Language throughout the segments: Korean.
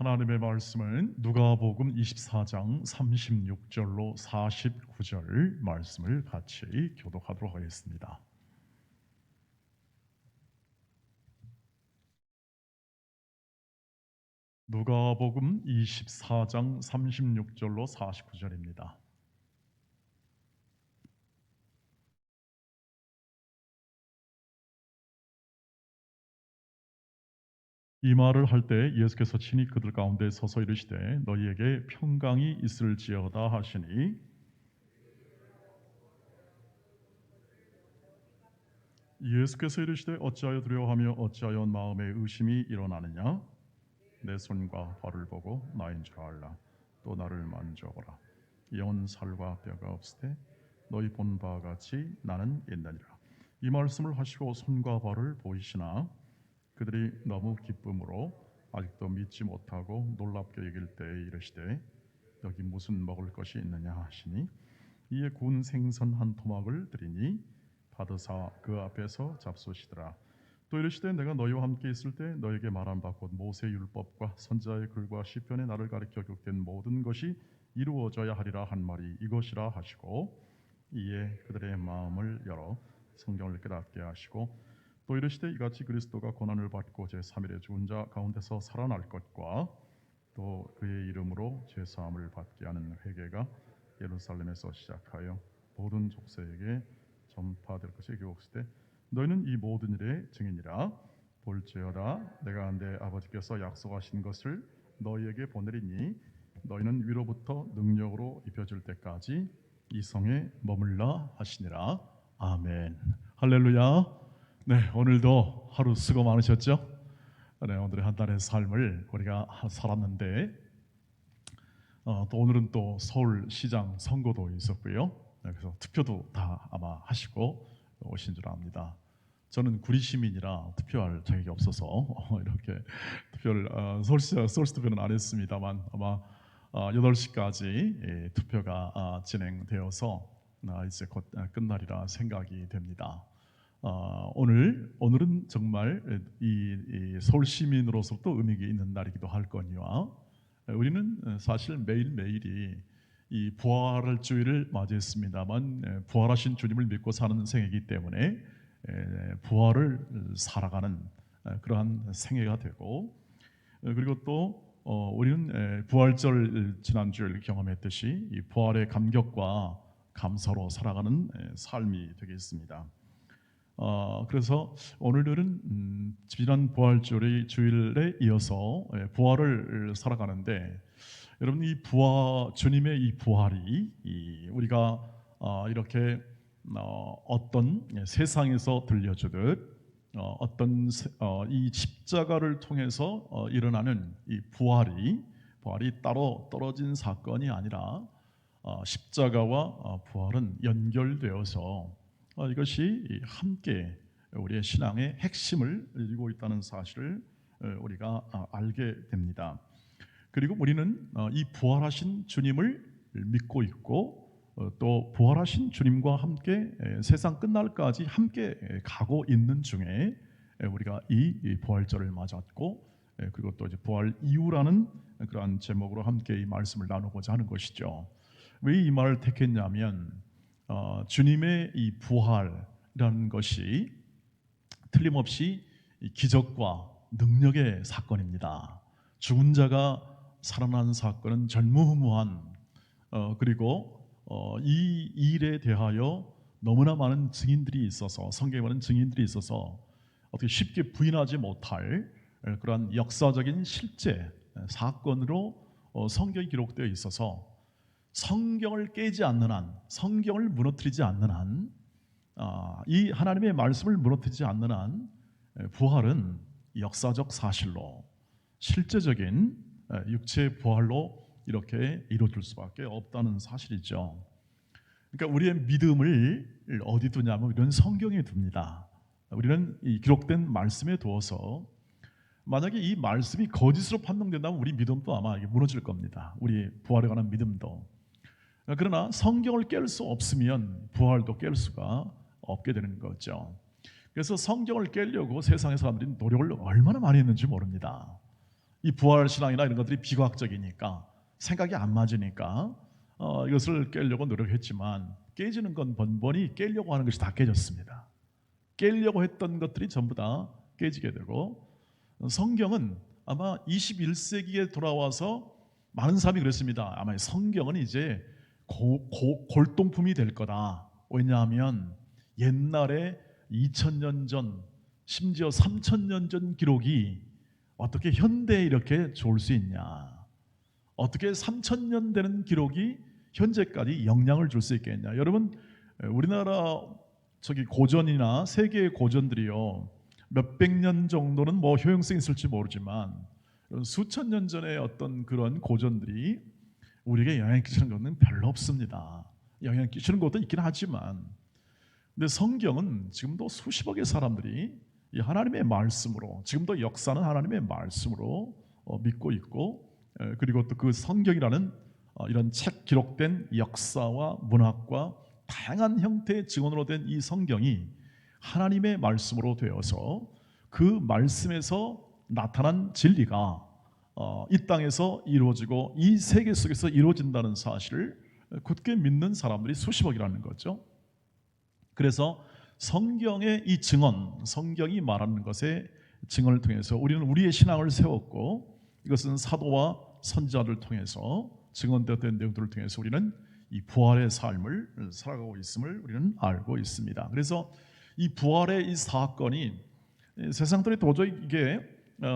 하나님의 말씀은 누가복음 24장 36절로 49절 말씀을 같이 교독하도록 하겠습니다. 누가복음 24장 36절로 49절입니다. 이 말을 할 때 예수께서 친히 그들 가운데 서서 이르시되 너희에게 평강이 있을지어다 하시니 예수께서 이르시되 어찌하여 두려워하며 어찌하여 마음에 의심이 일어나느냐 내 손과 발을 보고 나인 줄 알라. 또 나를 만져보라. 영은 살과 뼈가 없으되 너희 본 바와 같이 나는 있느니라. 이 말씀을 하시고 손과 발을 보이시나 그들이 너무 기쁨으로 아직도 믿지 못하고 놀랍게 여길 때에 이르시되 여기 무슨 먹을 것이 있느냐 하시니 이에 구운 생선 한 토막을 드리니 받으사 그 앞에서 잡수시더라. 또 이르시되 내가 너희와 함께 있을 때 너에게 말한 바 곧 모세 율법과 선지자의 글과 시편에 나를 가리켜 기록된 모든 것이 이루어져야 하리라 한 말이 이것이라 하시고 이에 그들의 마음을 열어 성경을 깨닫게 하시고 또 이르시되 이같이 그리스도가 고난을 받고 제3일에 죽은 자 가운데서 살아날 것과 또 그의 이름으로 죄사함을 받게 하는 회개가 예루살렘에서 시작하여 모든 족속에게 전파될 것이 기록시되 너희는 이 모든 일의 증인이라. 볼지어다 내가 내 아버지께서 약속하신 것을 너희에게 보내리니 너희는 위로부터 능력으로 입혀질 때까지 이 성에 머물라 하시니라. 아멘. 할렐루야. 네, 오늘도 하루 수고 많으셨죠? 네, 오늘의 한 달의 삶을 우리가 살았는데 또 오늘은 또 서울시장 선거도 있었고요. 그래서 투표도 다 아마 하시고 오신 줄 압니다. 저는 구리 시민이라 투표할 자격이 없어서 이렇게 투표를 서울시 투표는 안 했습니다만 아마 8시까지 투표가 진행되어서 이제 곧 끝날이라 생각이 됩니다. 오늘은 정말 이 서울 시민으로서 또 의미가 있는 날이기도 할 거니와 우리는 사실 매일매일이 이 부활할 주일을 맞이했습니다만 부활하신 주님을 믿고 사는 생애이기 때문에 부활을 살아가는 그러한 생애가 되고 그리고 또 우리는 부활절 지난주에 경험했듯이 이 부활의 감격과 감사로 살아가는 삶이 되겠습니다. 그래서 오늘은 지난 부활절의 주일에 이어서 부활을 살아가는데 여러분 이 주님의 이 부활이 우리가 이렇게 어떤 세상에서 들려주듯 어떤 이 십자가를 통해서 일어나는 이 부활이 따로 떨어진 사건이 아니라 십자가와 부활은 연결되어서 이것이 함께 우리의 신앙의 핵심을 이루고 있다는 사실을 우리가 알게 됩니다. 그리고 우리는 이 부활하신 주님을 믿고 있고 또 부활하신 주님과 함께 세상 끝날까지 함께 가고 있는 중에 우리가 이 부활절을 맞았고 그리고 또 이제 부활 이후라는 그러한 제목으로 함께 이 말씀을 나누고자 하는 것이죠. 왜 이 말을 택했냐면 주님의 이 부활이라는 것이 틀림없이 기적과 능력의 사건입니다. 죽은 자가 살아난 사건은 전무후무한 그리고 이 일에 대하여 너무나 많은 증인들이 있어서 성경에 많은 증인들이 있어서 어떻게 쉽게 부인하지 못할 그러한 역사적인 실제 사건으로 성경이 기록되어 있어서 성경을 깨지 않는 한, 성경을 무너뜨리지 않는 한, 이 하나님의 말씀을 무너뜨리지 않는 한 부활은 역사적 사실로 실제적인 육체의 부활로 이렇게 이루어질 수밖에 없다는 사실이죠. 그러니까 우리의 믿음을 어디 두냐면 우리는 성경에 둡니다. 우리는 이 기록된 말씀에 두어서 만약에 이 말씀이 거짓으로 판명된다면 우리 믿음도 아마 무너질 겁니다. 우리 부활에 관한 믿음도. 그러나 성경을 깰 수 없으면 부활도 깰 수가 없게 되는 거죠. 그래서 성경을 깨려고 세상의 사람들이 노력을 얼마나 많이 했는지 모릅니다. 이 부활 신앙이나 이런 것들이 비과학적이니까 생각이 안 맞으니까 이것을 깨려고 노력했지만 깨지는 건 번번이 깨려고 하는 것이 다 깨졌습니다. 깨려고 했던 것들이 전부 다 깨지게 되고, 성경은 아마 21세기에 돌아와서 많은 사람이 그랬습니다. 아마 성경은 이제 골동품이 될 거다. 왜냐하면 옛날에 2000년 전, 심지어 3000년 전 기록이 어떻게 현대에 이렇게 좋을 수 있냐, 어떻게 3000년 되는 기록이 현재까지 영향을 줄 수 있겠냐. 여러분, 우리나라 고전이나 세계의 고전들이요, 몇백 년 정도는 뭐 효용성이 있을지 모르지만 수천 년 전의 어떤 그런 고전들이 우리에게 영향 끼치는 것은 별로 없습니다. 영향 끼치는 것도 있긴 하지만, 근데 성경은 지금도 수십억의 사람들이 이 하나님의 말씀으로, 지금도 역사는 하나님의 말씀으로 믿고 있고, 그리고 또 그 성경이라는 이런 책 기록된 역사와 문학과 다양한 형태의 증언으로 된 이 성경이 하나님의 말씀으로 되어서 그 말씀에서 나타난 진리가 이 땅에서 이루어지고 이 세계 속에서 이루어진다는 사실을 굳게 믿는 사람들이 수십억이라는 거죠. 그래서 성경의 이 증언, 성경이 말하는 것의 증언을 통해서 우리는 우리의 신앙을 세웠고, 이것은 사도와 선지자를 통해서 증언되었던 내용들을 통해서 우리는 이 부활의 삶을 살아가고 있음을 우리는 알고 있습니다. 그래서 이 부활의 이 사건이 세상들이 도저히 이게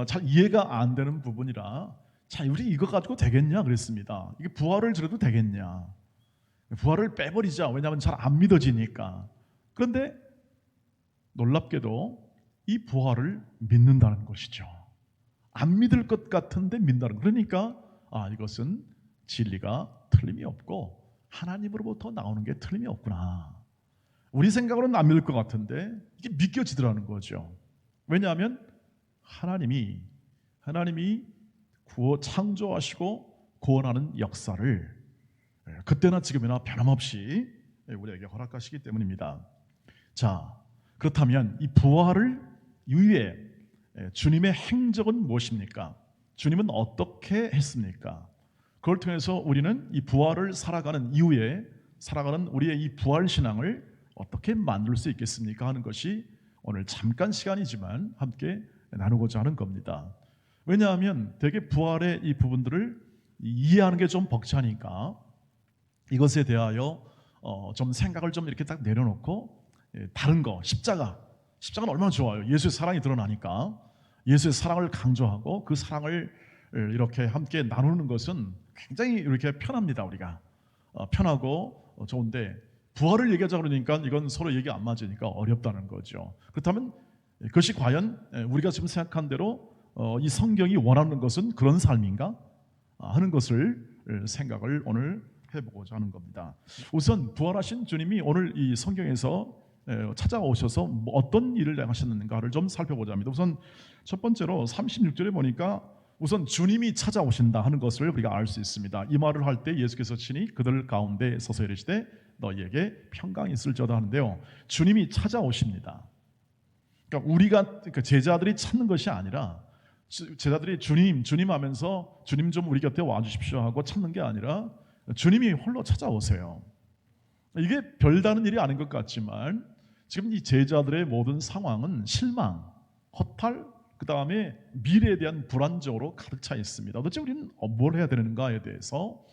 잘 이해가 안 되는 부분이라, 자, 우리 이거 가지고 되겠냐 그랬습니다. 이게 부활을 들어도 되겠냐, 부활을 빼버리자, 왜냐하면 잘 안 믿어지니까. 그런데 놀랍게도 이 부활을 믿는다는 것이죠. 안 믿을 것 같은데 믿는다는, 그러니까 이것은 진리가 틀림이 없고 하나님으로부터 나오는 게 틀림이 없구나. 우리 생각으로는 안 믿을 것 같은데 이게 믿겨지더라는 거죠. 왜냐하면 하나님이 창조하시고 구원하는 역사를 그때나 지금이나 변함없이 우리에게 허락하시기 때문입니다. 자, 그렇다면 이 부활을 이후에 주님의 행적은 무엇입니까? 주님은 어떻게 했습니까? 그걸 통해서 우리는 이 부활을 살아가는 이후에 살아가는 우리의 이 부활 신앙을 어떻게 만들 수 있겠습니까? 하는 것이 오늘 잠깐 시간이지만 함께 나누고자 하는 겁니다. 왜냐하면 되게 부활의 이 부분들을 이해하는 게 좀 벅차니까 이것에 대하여 좀 생각을 좀 이렇게 딱 내려놓고, 다른 거, 십자가는 얼마나 좋아요. 예수의 사랑이 드러나니까 예수의 사랑을 강조하고 그 사랑을 이렇게 함께 나누는 것은 굉장히 이렇게 편합니다. 우리가 편하고 좋은데, 부활을 얘기하자 그러니까 이건 서로 얘기 안 맞으니까 어렵다는 거죠. 그렇다면 그것이 과연 우리가 지금 생각한 대로 이 성경이 원하는 것은 그런 삶인가 하는 것을 생각을 오늘 해보고자 하는 겁니다. 우선 부활하신 주님이 오늘 이 성경에서 찾아오셔서 어떤 일을 하셨는가를 좀 살펴보자 합니다. 우선 첫 번째로 36절에 보니까 우선 주님이 찾아오신다 하는 것을 우리가 알 수 있습니다. 이 말을 할 때 예수께서 친히 그들 가운데 서서 이르시되 너희에게 평강이 있을지어다 하는데요, 주님이 찾아오십니다. 그러니까 우리가 제자들이 찾는 것이 아니라, 제자들이 주님 하면서 주님 좀 우리 곁에 와주십시오 하고 찾는 게 아니라 주님이 홀로 찾아오세요. 이게 별다른 일이 아닌 것 같지만 지금 이 제자들의 모든 상황은 실망, 허탈, 그 다음에 미래에 대한 불안정으로 가득 차 있습니다. 도대체 우리는 뭘 해야 되는가에 대해서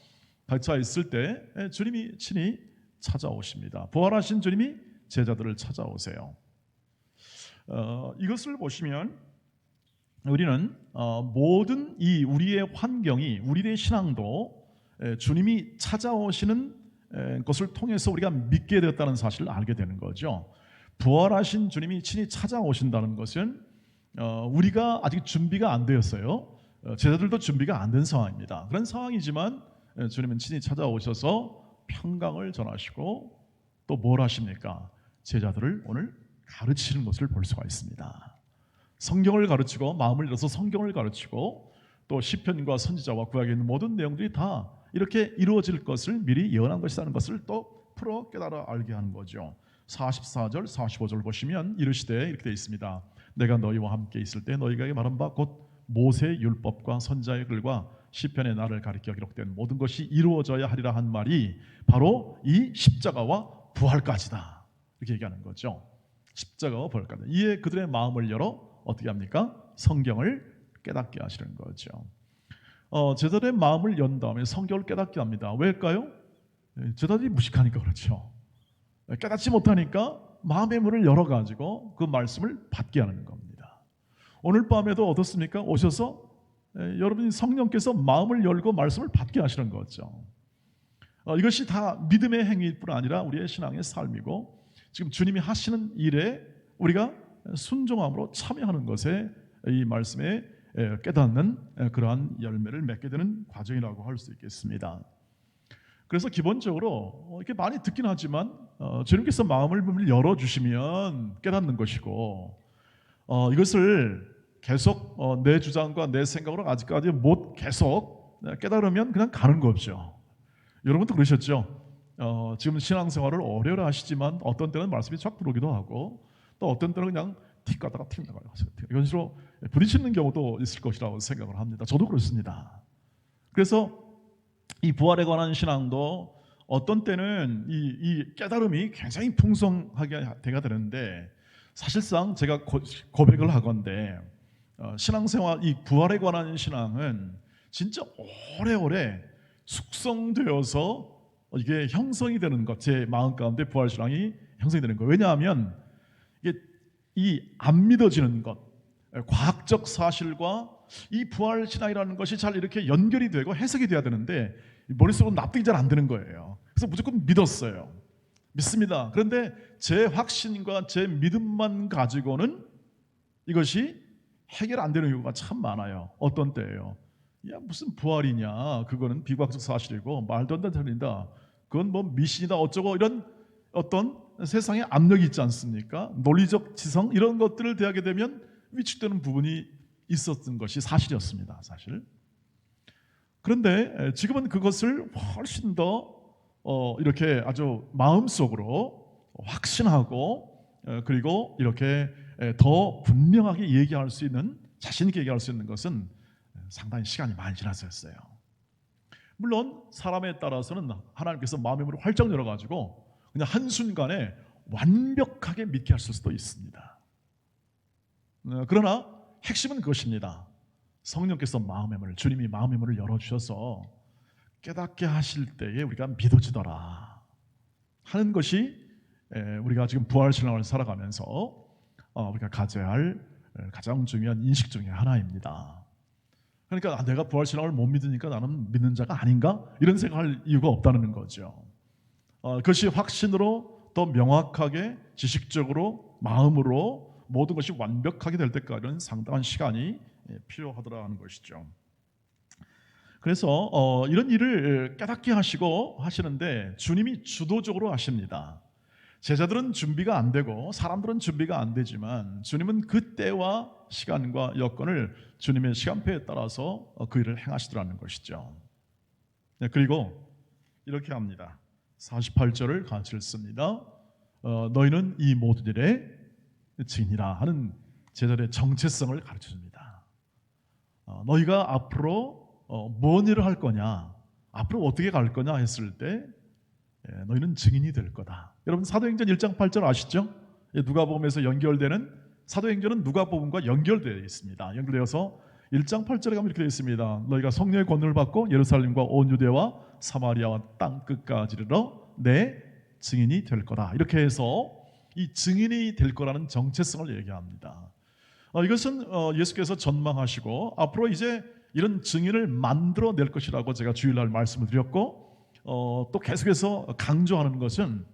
가득 차 있을 때 주님이 친히 찾아오십니다. 부활하신 주님이 제자들을 찾아오세요. 이것을 보시면 우리는 모든 이 우리의 환경이, 우리의 신앙도 주님이 찾아오시는 것을 통해서 우리가 믿게 되었다는 사실을 알게 되는 거죠. 부활하신 주님이 친히 찾아오신다는 것은 우리가 아직 준비가 안 되었어요. 제자들도 준비가 안 된 상황입니다. 그런 상황이지만 주님은 친히 찾아오셔서 평강을 전하시고 또 뭘 하십니까? 제자들을 오늘 가르치는 것을 볼 수가 있습니다. 성경을 가르치고, 마음을 열어서 성경을 가르치고, 또 시편과 선지자와 구약에 있는 모든 내용들이 다 이렇게 이루어질 것을 미리 예언한 것이라는 것을 또 풀어 깨달아 알게 하는 거죠. 44절 45절 보시면 이르시되 이렇게 되어 있습니다. 내가 너희와 함께 있을 때 너희에게 말한 바 곧 모세의 율법과 선지자의 글과 시편의 나를 가리켜 기록된 모든 것이 이루어져야 하리라 한 말이 바로 이 십자가와 부활까지다. 이렇게 얘기하는 거죠. 십자가와 부활까지. 이에 그들의 마음을 열어 어떻게 합니까? 성경을 깨닫게 하시는 거죠. 제자들의 마음을 연 다음에 성경을 깨닫게 합니다. 왜일까요? 제자들이 무식하니까 그렇죠. 깨닫지 못하니까 마음의 문을 열어가지고 그 말씀을 받게 하는 겁니다. 오늘 밤에도 어떻습니까? 오셔서 여러분이 성령께서 마음을 열고 말씀을 받게 하시는 거죠. 이것이 다 믿음의 행위일 뿐 아니라 우리의 신앙의 삶이고 지금 주님이 하시는 일에 우리가 순종함으로 참여하는 것에 이 말씀에 깨닫는 그러한 열매를 맺게 되는 과정이라고 할 수 있겠습니다. 그래서 기본적으로 이렇게 많이 듣긴 하지만 주님께서 마음을 열어주시면 깨닫는 것이고 이것을 계속 내 주장과 내 생각으로 아직까지 못 계속 깨달으면 그냥 가는 거죠. 여러분도 그러셨죠? 지금 신앙생활을 오래오래 하시지만 어떤 때는 말씀이 쫙 들어오기도 하고 또 어떤 때는 그냥 틱 가다가 틱 나가요. 이런 식으로 부딪히는 경우도 있을 것이라고 생각을 합니다. 저도 그렇습니다. 그래서 이 부활에 관한 신앙도 어떤 때는 이 깨달음이 굉장히 풍성하게 돼가 되는데 사실상 제가 고백을 하건대 신앙생활 이 부활에 관한 신앙은 진짜 오래오래 숙성되어서 이게 형성이 되는 것, 제 마음 가운데 부활 신앙이 형성이 되는 거예요. 왜냐하면 이게 이 안 믿어지는 것, 과학적 사실과 이 부활 신앙이라는 것이 잘 이렇게 연결이 되고 해석이 돼야 되는데 머릿속으로 납득이 잘 안 되는 거예요. 그래서 무조건 믿었어요. 믿습니다. 그런데 제 확신과 제 믿음만 가지고는 이것이 해결 안 되는 경우가 참 많아요. 어떤 때예요? 야 무슨 부활이냐? 그거는 비과학적 사실이고 말도 안 되는 소리다. 그건 뭐 미신이다 어쩌고 이런 어떤 세상의 압력이 있지 않습니까? 논리적 지성 이런 것들을 대하게 되면 위축되는 부분이 있었던 것이 사실이었습니다. 사실. 그런데 지금은 그것을 훨씬 더 이렇게 아주 마음속으로 확신하고 그리고 이렇게 더 분명하게 얘기할 수 있는 자신 있게 얘기할 수 있는 것은 상당히 시간이 많이 지났었어요. 물론 사람에 따라서는 하나님께서 마음의 문을 활짝 열어가지고 그냥 한순간에 완벽하게 믿게 하실 수도 있습니다. 그러나 핵심은 그것입니다. 성령께서 마음의 문을 주님이 마음의 문을 열어주셔서 깨닫게 하실 때에 우리가 믿어지더라 하는 것이 우리가 지금 부활신앙을 살아가면서 우리가 가져야 할 가장 중요한 인식 중에 하나입니다. 그러니까 내가 부활신앙을 못 믿으니까 나는 믿는 자가 아닌가? 이런 생각할 이유가 없다는 거죠. 그것이 확신으로 더 명확하게 지식적으로 마음으로 모든 것이 완벽하게 될 때까지는 상당한 시간이 필요하더라는 것이죠. 그래서 이런 일을 깨닫게 하시고 하시는데 주님이 주도적으로 하십니다. 제자들은 준비가 안 되고 사람들은 준비가 안 되지만 주님은 그 때와 시간과 여건을 주님의 시간표에 따라서 그 일을 행하시더라는 것이죠. 그리고 이렇게 합니다. 48절을 같이 읽습니다. 너희는 이 모든 일의 증인이라 하는 제자들의 정체성을 가르쳐줍니다. 너희가 앞으로 뭔 일을 할 거냐, 앞으로 어떻게 갈 거냐 했을 때 너희는 증인이 될 거다. 여러분 사도행전 1장 8절 아시죠? 누가복음에서 연결되는 사도행전은 누가복음과 연결되어 있습니다. 연결되어서 1장 8절에 가면 이렇게 되어 있습니다. 너희가 성령의 권능을 받고 예루살렘과 온 유대와 사마리아와 땅 끝까지 이르러 내 증인이 될 거다. 이렇게 해서 이 증인이 될 거라는 정체성을 얘기합니다. 이것은 예수께서 전망하시고 앞으로 이제 이런 증인을 만들어낼 것이라고 제가 주일날 말씀을 드렸고 또 계속해서 강조하는 것은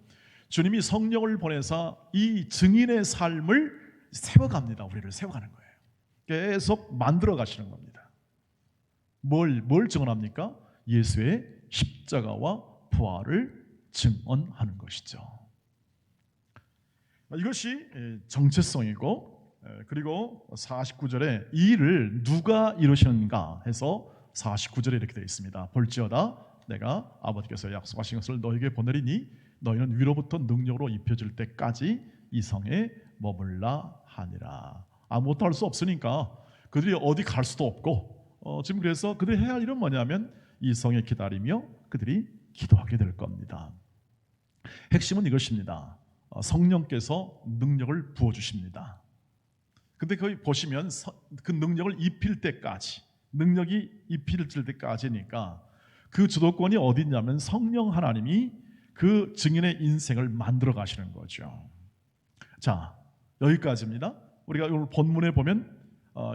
주님이 성령을 보내사 이 증인의 삶을 세워갑니다. 우리를 세워가는 거예요. 계속 만들어 가시는 겁니다. 뭘 증언합니까? 예수의 십자가와 부활을 증언하는 것이죠. 이것이 정체성이고 그리고 49절에 이 일을 누가 이루시는가 해서 49절에 이렇게 되어 있습니다. 볼지어다 내가 아버지께서 약속하신 것을 너에게 보내리니 너희는 위로부터 능력으로 입혀질 때까지 이 성에 머물라 하니라. 아무것도 할 수 없으니까 그들이 어디 갈 수도 없고 지금 그래서 그들이 해야 할 일은 뭐냐면 이 성에 기다리며 그들이 기도하게 될 겁니다. 핵심은 이것입니다. 성령께서 능력을 부어주십니다. 근데 거기 보시면 그 능력을 입힐 때까지, 능력이 입힐 때까지니까 그 주도권이 어디 있냐면 성령 하나님이 그 증인의 인생을 만들어 가시는 거죠. 자, 여기까지입니다. 우리가 오늘 본문에 보면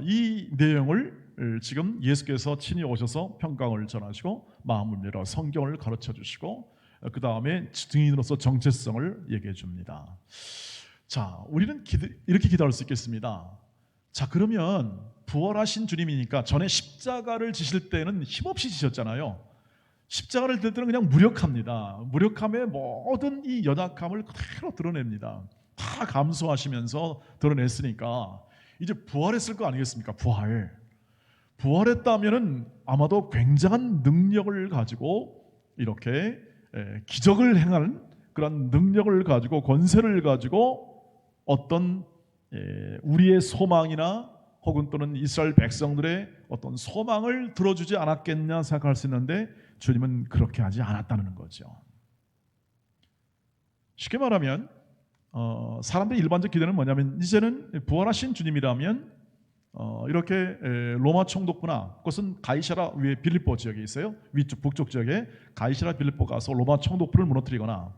이 내용을 지금 예수께서 친히 오셔서 평강을 전하시고 마음을 열어 성경을 가르쳐 주시고 그 다음에 증인으로서 정체성을 얘기해 줍니다. 자, 우리는 이렇게 기도할 수 있겠습니다. 자, 그러면 부활하신 주님이니까 전에 십자가를 지실 때는 힘없이 지셨잖아요. 십자가를 들 때는 그냥 무력합니다. 무력함의 모든 이 연약함을 그대로 드러냅니다. 다 감수하시면서 드러냈으니까 이제 부활했을 거 아니겠습니까? 부활했다면은 아마도 굉장한 능력을 가지고 이렇게 기적을 행하는 그런 능력을 가지고 권세를 가지고 어떤 우리의 소망이나 혹은 또는 이스라엘 백성들의 어떤 소망을 들어주지 않았겠냐 생각할 수 있는데 주님은 그렇게 하지 않았다는 거죠. 쉽게 말하면 사람들의 일반적 기대는 뭐냐면 이제는 부활하신 주님이라면 이렇게 로마 총독부나 그것은 가이사라 위에 빌립보 지역에 있어요. 위쪽 북쪽 지역에 가이사라 빌립보 가서 로마 총독부를 무너뜨리거나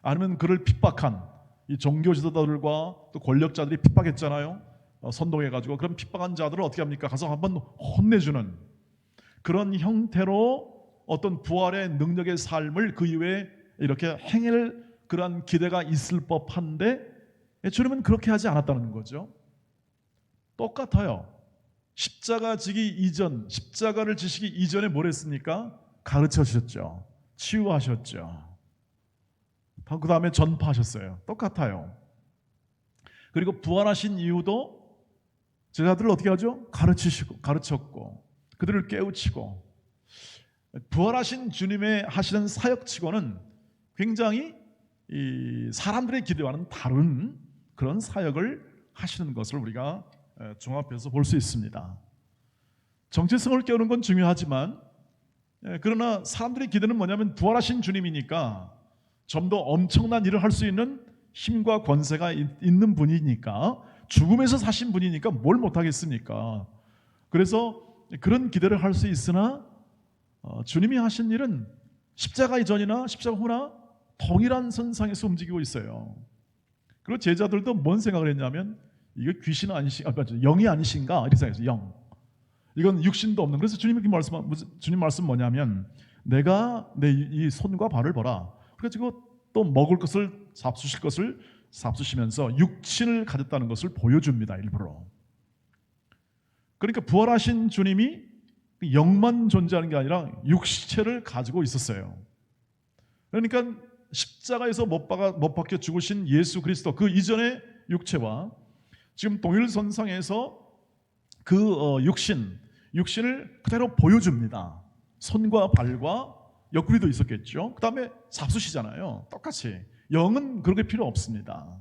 아니면 그를 핍박한 이 종교 지도자들과 또 권력자들이 핍박했잖아요. 선동해가지고 그런 핍박한 자들을 어떻게 합니까? 가서 한번 혼내주는 그런 형태로 어떤 부활의 능력의 삶을 그 이후에 이렇게 행할 그러한 기대가 있을 법한데 주님은 그렇게 하지 않았다는 거죠. 똑같아요. 십자가 지기 이전, 십자가를 지시기 이전에 뭘 했습니까? 가르쳐 주셨죠. 치유하셨죠. 그 다음에 전파하셨어요. 똑같아요. 그리고 부활하신 이후도 제자들을 어떻게 하죠? 가르쳤고 그들을 깨우치고 부활하신 주님의 하시는 사역치고는 굉장히 이 사람들의 기대와는 다른 그런 사역을 하시는 것을 우리가 종합해서 볼 수 있습니다. 정체성을 깨우는 건 중요하지만 그러나 사람들의 기대는 뭐냐면 부활하신 주님이니까 좀 더 엄청난 일을 할 수 있는 힘과 권세가 있는 분이니까 죽음에서 사신 분이니까 뭘 못하겠습니까? 그래서 그런 기대를 할 수 있으나 주님이 하신 일은 십자가 이전이나 십자가 후나 동일한 선상에서 움직이고 있어요. 그리고 제자들도 뭔 생각을 했냐면 이게 귀신 영이 아니신가 이렇게 생각했어요. 영. 이건 육신도 없는. 그래서 주님 말씀 뭐냐면 내가 내 이 손과 발을 보라. 그래가지고 또 먹을 것을 잡수실 것을 잡수시면서 육신을 가졌다는 것을 보여줍니다. 일부러. 그러니까 부활하신 주님이 영만 존재하는 게 아니라 육체를 가지고 있었어요. 그러니까 십자가에서 못 박혀 죽으신 예수 그리스도 그 이전의 육체와 지금 동일선상에서 그 육신을 그대로 보여줍니다. 손과 발과 옆구리도 있었겠죠. 그 다음에 잡수시잖아요. 똑같이. 영은 그렇게 필요 없습니다.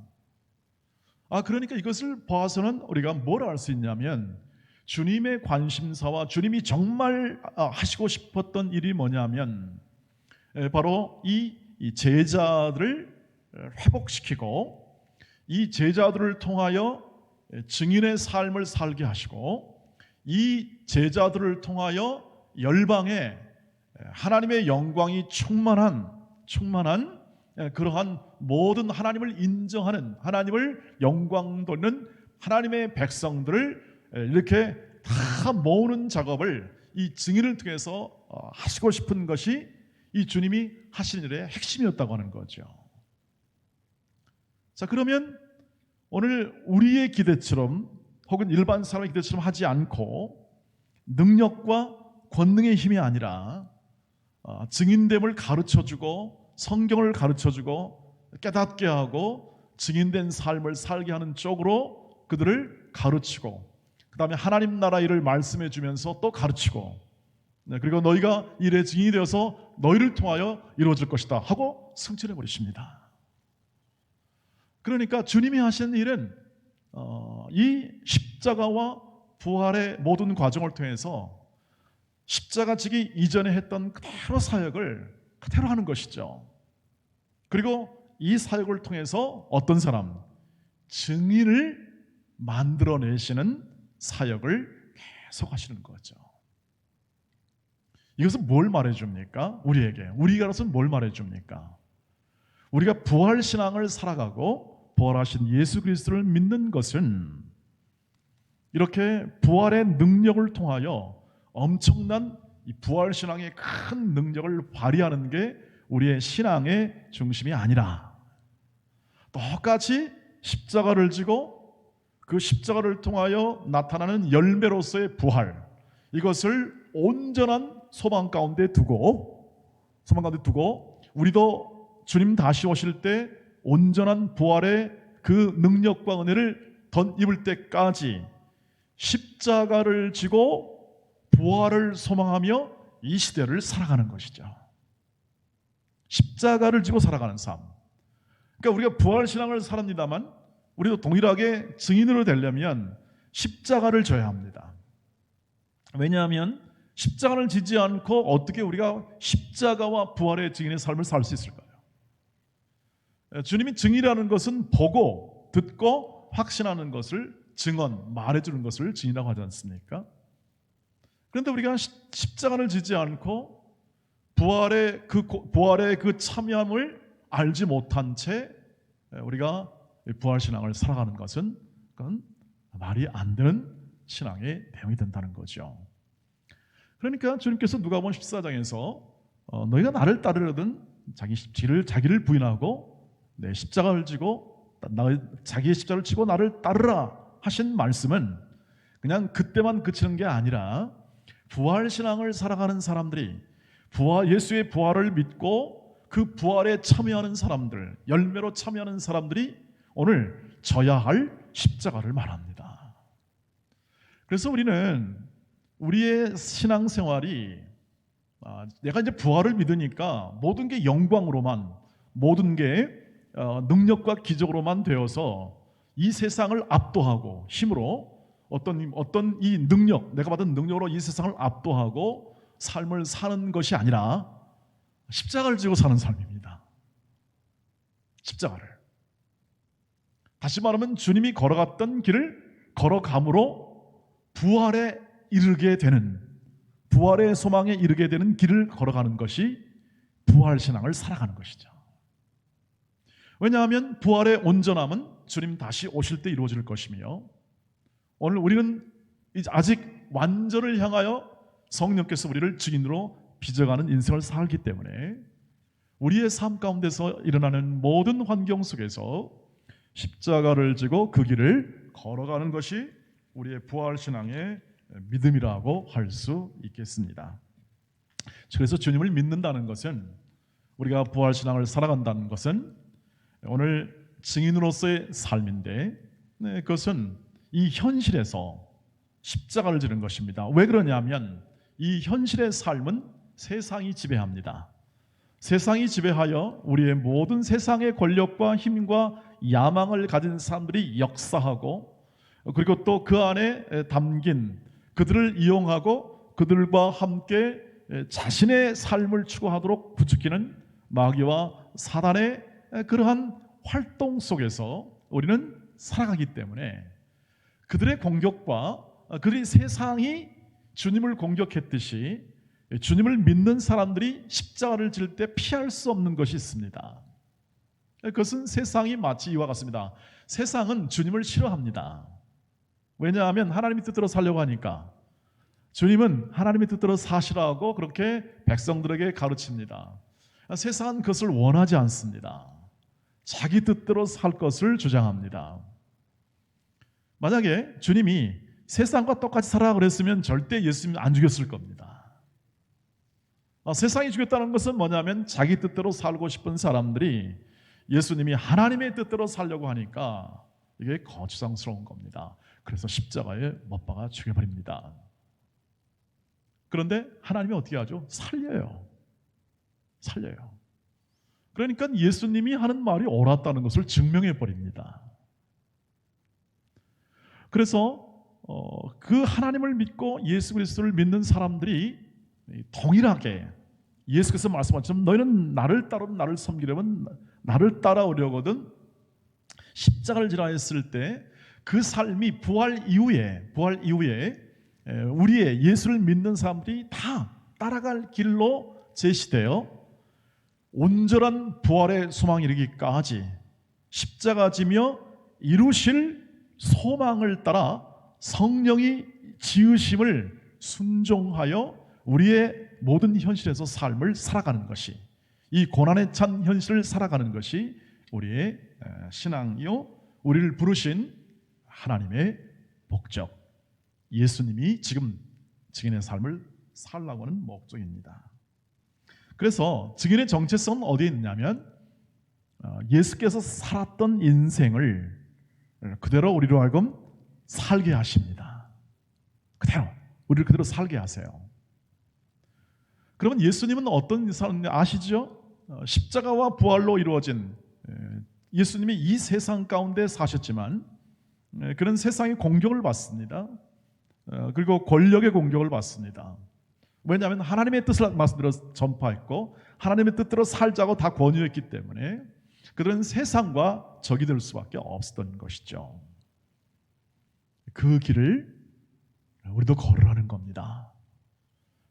그러니까 이것을 봐서는 우리가 뭘 알 수 있냐면 주님의 관심사와 주님이 정말 하시고 싶었던 일이 뭐냐면 바로 이 제자들을 회복시키고 이 제자들을 통하여 증인의 삶을 살게 하시고 이 제자들을 통하여 열방에 하나님의 영광이 충만한 그러한 모든 하나님을 인정하는 하나님을 영광 돌리는 하나님의 백성들을 이렇게 다 모으는 작업을 이 증인을 통해서 하시고 싶은 것이 이 주님이 하시는 일의 핵심이었다고 하는 거죠. 자, 그러면 오늘 우리의 기대처럼 혹은 일반 사람의 기대처럼 하지 않고 능력과 권능의 힘이 아니라 증인됨을 가르쳐주고 성경을 가르쳐주고 깨닫게 하고 증인된 삶을 살게 하는 쪽으로 그들을 가르치고 그 다음에 하나님 나라 일을 말씀해 주면서 또 가르치고 그리고 너희가 일의 증인이 되어서 너희를 통하여 이루어질 것이다 하고 승천해 버리십니다. 그러니까 주님이 하시는 일은 이 십자가와 부활의 모든 과정을 통해서 십자가 지기 이전에 했던 그대로 사역을 그대로 하는 것이죠. 그리고 이 사역을 통해서 어떤 사람? 증인을 만들어내시는 사역을 계속 하시는 거죠. 이것은 뭘 말해줍니까? 우리가로서는 뭘 말해줍니까? 우리가 부활신앙을 살아가고 부활하신 예수 그리스도를 믿는 것은 이렇게 부활의 능력을 통하여 엄청난 이 부활신앙의 큰 능력을 발휘하는 게 우리의 신앙의 중심이 아니라 똑같이 십자가를 지고 그 십자가를 통하여 나타나는 열매로서의 부활, 이것을 온전한 소망 가운데 두고 우리도 주님 다시 오실 때 온전한 부활의 그 능력과 은혜를 덧입을 때까지 십자가를 지고 부활을 소망하며 이 시대를 살아가는 것이죠. 십자가를 지고 살아가는 삶. 그러니까 우리가 부활신앙을 살합니다만 우리도 동일하게 증인으로 되려면 십자가를 져야 합니다. 왜냐하면 십자가를 지지 않고 어떻게 우리가 십자가와 부활의 증인의 삶을 살 수 있을까요? 주님이 증인이라는 것은 보고 듣고 확신하는 것을 증언, 말해주는 것을 증인이라고 하지 않습니까? 그런데 우리가 십자가를 지지 않고 부활의 그 참여함을 알지 못한 채 우리가 부활신앙을 살아가는 것은 그건 말이 안 되는 신앙의 내용이 된다는 거죠. 그러니까 주님께서 누가복음 14장에서 너희가 나를 따르려든 자기를 부인하고 내 십자가를 지고 자기의 십자가를 지고 나를 따르라 하신 말씀은 그냥 그때만 그치는 게 아니라 부활신앙을 살아가는 사람들이 예수의 부활을 믿고 그 부활에 참여하는 사람들, 열매로 참여하는 사람들이 오늘 져야 할 십자가를 말합니다. 그래서 우리는 우리의 신앙생활이 내가 이제 부활을 믿으니까 모든 게 영광으로만, 모든 게 능력과 기적으로만 되어서 이 세상을 압도하고 힘으로 어떤 이 능력, 내가 받은 능력으로 이 세상을 압도하고 삶을 사는 것이 아니라 십자가를 지고 사는 삶입니다. 십자가를. 다시 말하면 주님이 걸어갔던 길을 걸어감으로 부활에 이르게 되는, 부활의 소망에 이르게 되는 길을 걸어가는 것이 부활신앙을 살아가는 것이죠. 왜냐하면 부활의 온전함은 주님 다시 오실 때 이루어질 것이며 오늘 우리는 아직 완전을 향하여 성령께서 우리를 증인으로 빚어가는 인생을 살기 때문에 우리의 삶 가운데서 일어나는 모든 환경 속에서 십자가를 지고 그 길을 걸어가는 것이 우리의 부활신앙의 믿음이라고 할 수 있겠습니다. 그래서 주님을 믿는다는 것은, 우리가 부활신앙을 살아간다는 것은 오늘 증인으로서의 삶인데 그것은 이 현실에서 십자가를 지는 것입니다. 왜 그러냐면 이 현실의 삶은 세상이 지배합니다. 세상이 지배하여 우리의 모든 세상의 권력과 힘과 야망을 가진 사람들이 역사하고, 그리고 또 그 안에 담긴 그들을 이용하고 그들과 함께 자신의 삶을 추구하도록 부추기는 마귀와 사단의 그러한 활동 속에서 우리는 살아가기 때문에 그들의 공격과 그들의 세상이 주님을 공격했듯이 주님을 믿는 사람들이 십자가를 질 때 피할 수 없는 것이 있습니다. 그것은 세상이 마치 이와 같습니다. 세상은 주님을 싫어합니다. 왜냐하면 하나님의 뜻대로 살려고 하니까. 주님은 하나님의 뜻대로 사시라고 그렇게 백성들에게 가르칩니다. 세상은 그것을 원하지 않습니다. 자기 뜻대로 살 것을 주장합니다. 만약에 주님이 세상과 똑같이 살아라 그랬으면 절대 예수님 안 죽였을 겁니다. 세상이 죽였다는 것은 뭐냐면 자기 뜻대로 살고 싶은 사람들이 예수님이 하나님의 뜻대로 살려고 하니까 이게 거추장스러운 겁니다. 그래서 십자가에 못 박아 죽여버립니다. 그런데 하나님이 어떻게 하죠? 살려요. 그러니까 예수님이 하는 말이 옳았다는 것을 증명해 버립니다. 그래서 그 하나님을 믿고 예수 그리스도를 믿는 사람들이 동일하게 예수께서 말씀하셨지만 너희는 나를 따르면 나를 섬기려면 나를 따라오려거든 십자가를 지라 했을 때 그 삶이 부활 이후에 우리의 예수를 믿는 사람들이 다 따라갈 길로 제시되어 온전한 부활의 소망 이르기까지 십자가 지며 이루실 소망을 따라 성령이 지으심을 순종하여 우리의 모든 현실에서 삶을 살아가는 것이, 이 고난에 찬 현실을 살아가는 것이 우리의 신앙이요 우리를 부르신 하나님의 목적, 예수님이 지금 증인의 삶을 살라고 하는 목적입니다. 그래서 증인의 정체성은 어디에 있냐면 예수께서 살았던 인생을 그대로 우리로 하여금 살게 하십니다. 그대로 우리를 그대로 살게 하세요. 그러면 예수님은 어떤 사람인지 아시죠? 십자가와 부활로 이루어진 예수님이 이 세상 가운데 사셨지만 그런 세상의 공격을 받습니다. 그리고 권력의 공격을 받습니다. 왜냐하면 하나님의 뜻을 말씀대로 전파했고 하나님의 뜻대로 살자고 다 권유했기 때문에 그런 세상과 적이 될 수밖에 없었던 것이죠. 그 길을 우리도 걸으라는 겁니다.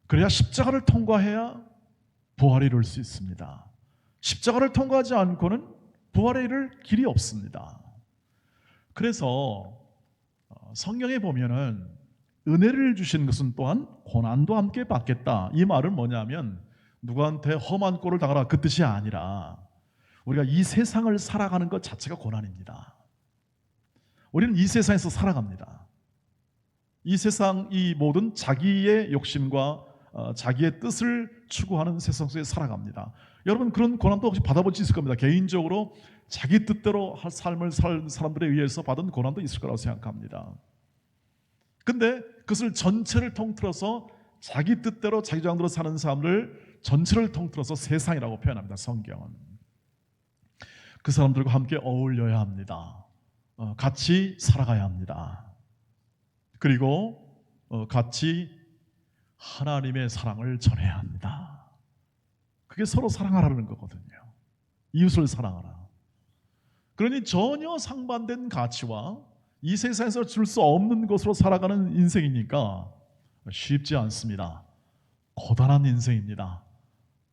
그래야 십자가를 통과해야 부활에 이룰 수 있습니다. 십자가를 통과하지 않고는 부활에 이를 길이 없습니다. 그래서 성경에 보면은 은혜를 주신 것은 또한 고난도 함께 받겠다. 이 말은 뭐냐면 누구한테 험한 꼴을 당하라 그 뜻이 아니라 우리가 이 세상을 살아가는 것 자체가 고난입니다. 우리는 이 세상에서 살아갑니다. 이 세상 이 모든 자기의 욕심과 자기의 뜻을 추구하는 세상 속에 살아갑니다. 여러분 그런 고난도 혹시 받아볼 수 있을 겁니다. 개인적으로 자기 뜻대로 삶을 살 사람들에 의해서 받은 고난도 있을 거라고 생각합니다. 근데 그것을 전체를 통틀어서 자기 뜻대로 자기 주장대로 사는 사람들 전체를 통틀어서 세상이라고 표현합니다. 성경은 그 사람들과 함께 어울려야 합니다. 같이 살아가야 합니다. 그리고 같이 하나님의 사랑을 전해야 합니다. 그게 서로 사랑하라는 거거든요. 이웃을 사랑하라. 그러니 전혀 상반된 가치와 이 세상에서 줄 수 없는 것으로 살아가는 인생이니까 쉽지 않습니다. 고단한 인생입니다.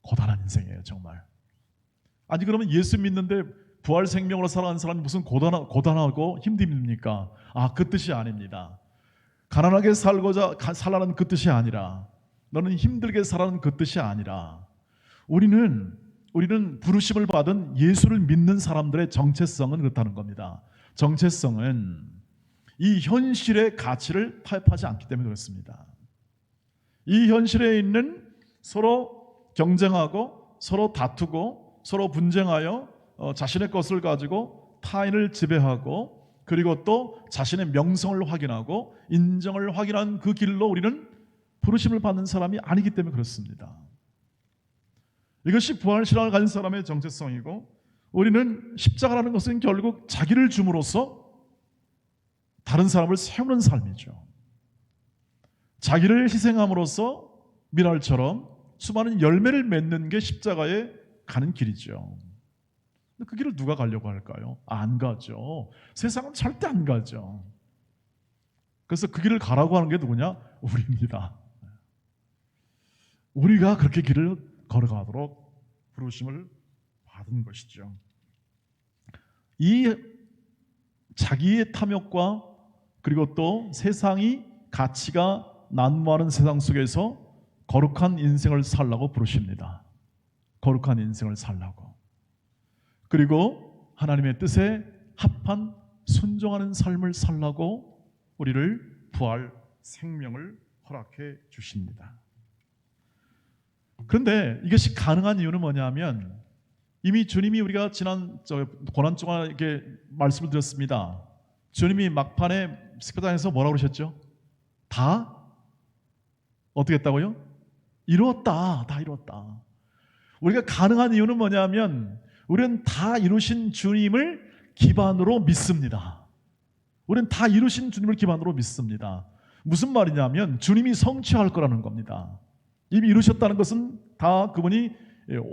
고단한 인생이에요, 정말. 아니 그러면 예수 믿는데 부활 생명으로 살아가는 사람이 무슨 고단하고 힘듭니까? 그 뜻이 아닙니다. 가난하게 살고자 살라는 그 뜻이 아니라 너는 힘들게 살라는 그 뜻이 아니라 우리는 부르심을 받은 예수를 믿는 사람들의 정체성은 그렇다는 겁니다. 정체성은 이 현실의 가치를 타협하지 않기 때문에 그렇습니다. 이 현실에 있는 서로 경쟁하고 서로 다투고 서로 분쟁하여 자신의 것을 가지고 타인을 지배하고 그리고 또 자신의 명성을 확인하고 인정을 확인한 그 길로 우리는 부르심을 받는 사람이 아니기 때문에 그렇습니다. 이것이 부활신앙을 가진 사람의 정체성이고 우리는 십자가라는 것은 결국 자기를 줌으로써 다른 사람을 세우는 삶이죠. 자기를 희생함으로써 미랄처럼 수많은 열매를 맺는 게 십자가에 가는 길이죠. 그 길을 누가 가려고 할까요? 안 가죠. 세상은 절대 안 가죠. 그래서 그 길을 가라고 하는 게 누구냐? 우리입니다. 우리가 그렇게 길을 걸어가도록 부르심을 받은 것이죠. 이 자기의 탐욕과 그리고 또 세상이 가치가 난무하는 세상 속에서 거룩한 인생을 살라고 부르십니다. 거룩한 인생을 살라고. 그리고 하나님의 뜻에 합한 순종하는 삶을 살라고 우리를 부활 생명을 허락해 주십니다. 그런데 이것이 가능한 이유는 뭐냐면 이미 주님이 우리가 지난 고난 동안 이렇게 말씀을 드렸습니다. 주님이 막판에 십자가에서 뭐라고 그러셨죠? 다 어떻게 했다고요? 이루었다. 다 이루었다. 우리가 가능한 이유는 뭐냐면 우리는 다 이루신 주님을 기반으로 믿습니다. 우리는 다 이루신 주님을 기반으로 믿습니다. 무슨 말이냐면 주님이 성취할 거라는 겁니다. 이미 이루셨다는 것은 다 그분이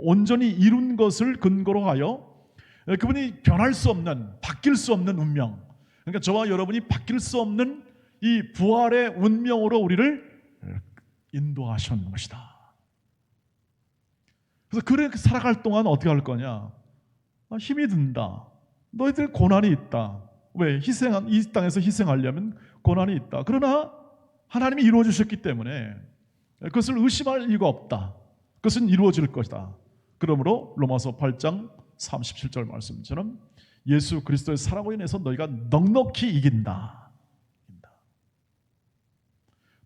온전히 이룬 것을 근거로 하여 그분이 변할 수 없는, 바뀔 수 없는 운명, 그러니까 저와 여러분이 바뀔 수 없는 이 부활의 운명으로 우리를 인도하셨는 것이다. 그래서 그렇게 살아갈 동안 어떻게 할 거냐? 힘이 든다. 너희들 고난이 있다. 왜? 이 땅에서 희생하려면 고난이 있다. 그러나 하나님이 이루어 주셨기 때문에 그것을 의심할 이유가 없다. 그것은 이루어질 것이다. 그러므로 로마서 8장 37절 말씀처럼 예수 그리스도의 사랑으로 인해서 너희가 넉넉히 이긴다.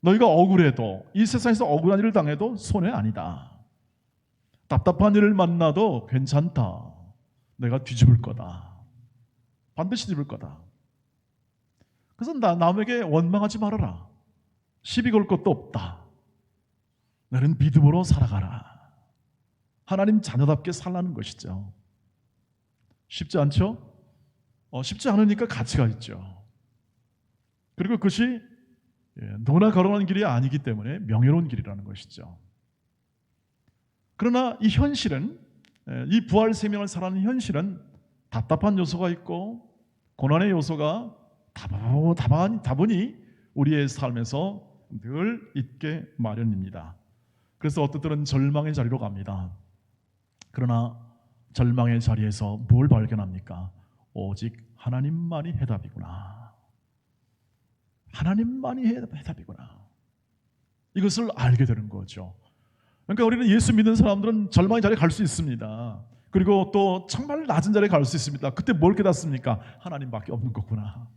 너희가 억울해도, 이 세상에서 억울한 일을 당해도 손해 아니다. 답답한 일을 만나도 괜찮다. 내가 뒤집을 거다. 반드시 뒤집을 거다. 그래서 남에게 원망하지 말아라. 시비 걸 것도 없다. 너는 믿음으로 살아가라. 하나님 자녀답게 살라는 것이죠. 쉽지 않죠? 쉽지 않으니까 가치가 있죠. 그리고 그것이 누구나 걸어가는 길이 아니기 때문에 명예로운 길이라는 것이죠. 그러나 이 현실은, 이 부활 생명을 살아가는 현실은 답답한 요소가 있고 고난의 요소가 다분히 우리의 삶에서 늘 있게 마련입니다. 그래서 어떤 때는 절망의 자리로 갑니다. 그러나 절망의 자리에서 뭘 발견합니까? 오직 하나님만이 해답이구나. 하나님만이 해답이구나. 이것을 알게 되는 거죠. 그러니까 우리는 예수 믿는 사람들은 절망의 자리에 갈 수 있습니다. 그리고 또 정말 낮은 자리에 갈 수 있습니다. 그때 뭘 깨닫습니까? 하나님밖에 없는 거구나.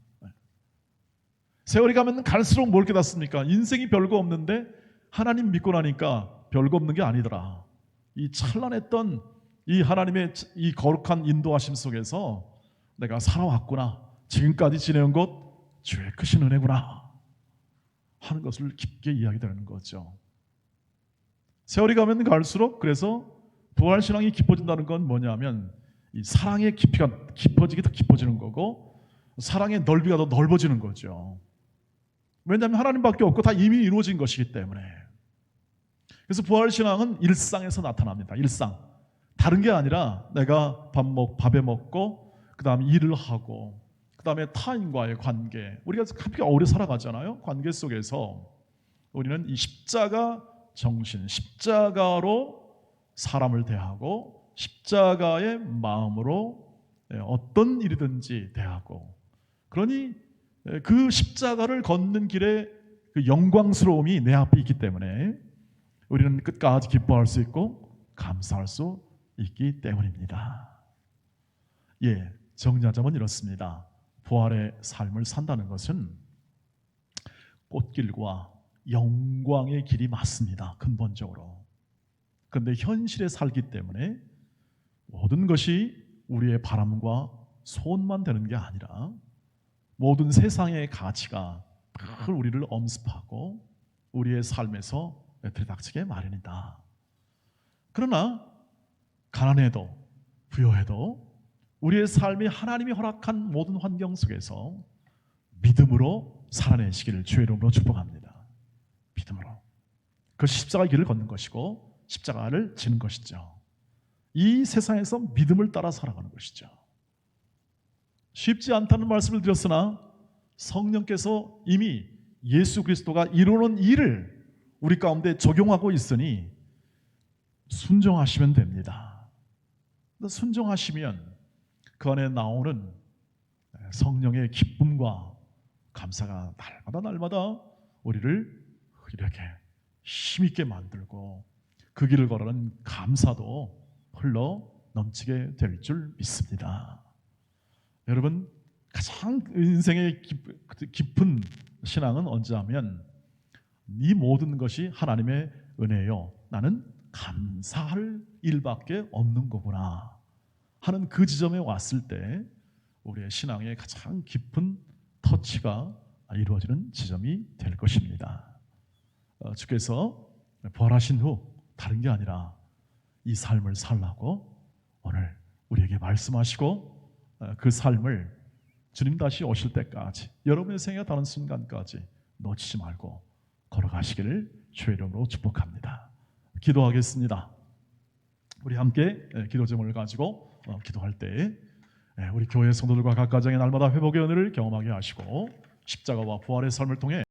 세월이 가면 갈수록 뭘 깨닫습니까? 인생이 별거 없는데 하나님 믿고 나니까 별거 없는 게 아니더라. 이 찬란했던 이 하나님의 이 거룩한 인도하심 속에서 내가 살아왔구나. 지금까지 지내온 것 주의 크신 은혜구나 하는 것을 깊게 이야기되는 거죠. 세월이 가면 갈수록 그래서 부활신앙이 깊어진다는 건 뭐냐면 이 사랑의 깊이가 깊어지게 더 깊어지는 거고 사랑의 넓이가 더 넓어지는 거죠. 왜냐하면 하나님밖에 없고 다 이미 이루어진 것이기 때문에. 그래서 부활신앙은 일상에서 나타납니다. 일상. 다른 게 아니라 내가 밥에 먹고 그 다음에 일을 하고 그 다음에 타인과의 관계, 우리가 함께 오래 살아가잖아요. 관계 속에서 우리는 이 십자가 정신, 십자가로 사람을 대하고 십자가의 마음으로 어떤 일이든지 대하고, 그러니 그 십자가를 걷는 길에 그 영광스러움이 내 앞에 있기 때문에 우리는 끝까지 기뻐할 수 있고 감사할 수 있기 때문입니다. 정리하자면 이렇습니다. 부활의 삶을 산다는 것은 꽃길과 영광의 길이 맞습니다. 근본적으로. 그런데 현실에 살기 때문에 모든 것이 우리의 바람과 소원만 되는 게 아니라 모든 세상의 가치가 늘 우리를 엄습하고 우리의 삶에서 들이닥치게 마련이다. 그러나 가난해도 부여해도 우리의 삶이 하나님이 허락한 모든 환경 속에서 믿음으로 살아내시기를 주의 이름으로 축복합니다. 믿음으로. 그 십자가의 길을 걷는 것이고 십자가를 지는 것이죠. 이 세상에서 믿음을 따라 살아가는 것이죠. 쉽지 않다는 말씀을 드렸으나 성령께서 이미 예수 그리스도가 이루는 일을 우리 가운데 적용하고 있으니 순종하시면 됩니다. 순종하시면 그 안에 나오는 성령의 기쁨과 감사가 날마다 우리를 이렇게 힘있게 만들고 그 길을 걸어가는 감사도 흘러 넘치게 될 줄 믿습니다. 여러분, 가장 인생의 깊은 신앙은 언제 하면 이 모든 것이 하나님의 은혜요, 나는 감사할 일밖에 없는 거구나 하는 그 지점에 왔을 때 우리의 신앙의 가장 깊은 터치가 이루어지는 지점이 될 것입니다. 주께서 부활하신 후 다른 게 아니라 이 삶을 살라고 오늘 우리에게 말씀하시고 그 삶을 주님 다시 오실 때까지 여러분의 생애가 다른 순간까지 놓치지 말고 걸어가시기를 주의 이름으로 축복합니다. 기도하겠습니다. 우리 함께 기도 제목을 가지고 기도할 때 우리 교회 성도들과 각 가정의 날마다 회복의 은혜를 경험하게 하시고 십자가와 부활의 삶을 통해